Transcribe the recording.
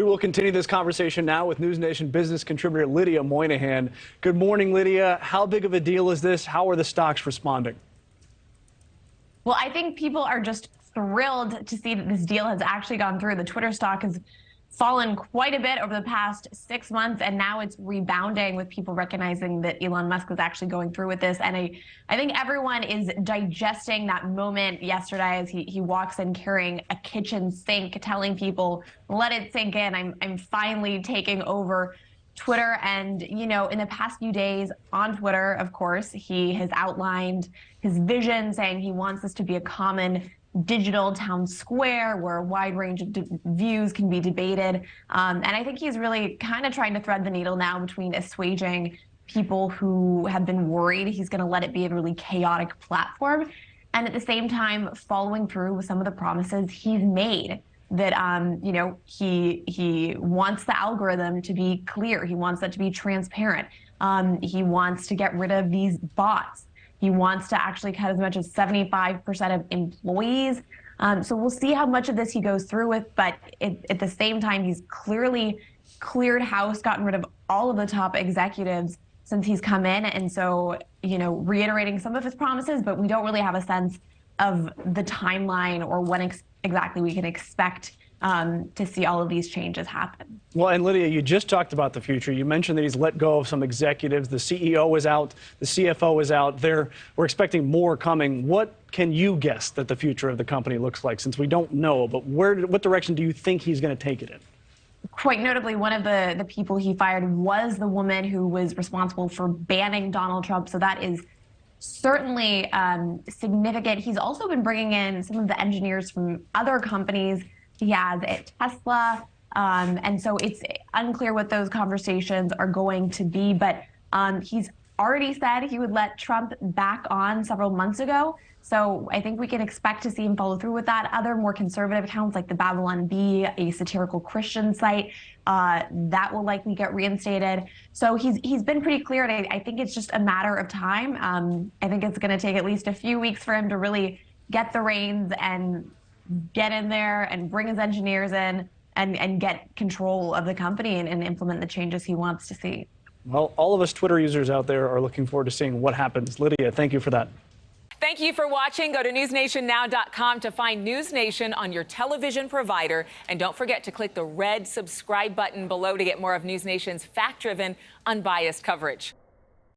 will continue this conversation now with NewsNation business contributor Lydia Moynihan. Good morning, Lydia. How big of a deal is this? How are the stocks responding? Well, I think people are just thrilled to see that this deal has actually gone through. The Twitter stock has fallen quite a bit over the past 6 months, and now it's rebounding with people recognizing that Elon Musk is actually going through with this. And I think everyone is digesting that moment yesterday as he walks in carrying a kitchen sink, telling people, let it sink in. I'm finally taking over Twitter. And, you know, in the past few days on Twitter, of course, he has outlined his vision, saying he wants this to be a common digital town square where a wide range of views can be debated. And I think he's really kind of trying to thread the needle now between assuaging people who have been worried he's going to let it be a really chaotic platform, and at the same time following through with some of the promises he's made that, you know, he wants the algorithm to be clear. He wants that to be transparent. He wants to get rid of these bots. He wants to actually cut as much as 75% of employees. So we'll see how much of this he goes through with. But at the same time, he's clearly cleared house, gotten rid of all of the top executives since he's come in. And so, you know, reiterating some of his promises, but we don't really have a sense of the timeline or when exactly we can expect to see all of these changes happen. Well, and Lydia, you just talked about the future. You mentioned that he's let go of some executives. The CEO is out. The CFO is out. We're expecting more coming. What can you guess that the future of the company looks like, since we don't know? But what direction do you think he's going to take it in? Quite notably, one of the people he fired was the woman who was responsible for banning Donald Trump. So that is certainly significant. He's also been bringing in some of the engineers from other companies he has at Tesla. And so it's unclear what those conversations are going to be. But he's already said he would let Trump back on several months ago. So I think we can expect to see him follow through with that. Other more conservative accounts like the Babylon Bee, a satirical Christian site, that will likely get reinstated. So he's been pretty clear, and I think it's just a matter of time. I think it's going to take at least a few weeks for him to really get the reins and get in there and bring his engineers in and get control of the company and implement the changes he wants to see. Well, all of us Twitter users out there are looking forward to seeing what happens. Lydia, thank you for that. Thank you for watching. Go to newsnationnow.com to find NewsNation on your television provider. And don't forget to click the red subscribe button below to get more of NewsNation's fact-driven, unbiased coverage.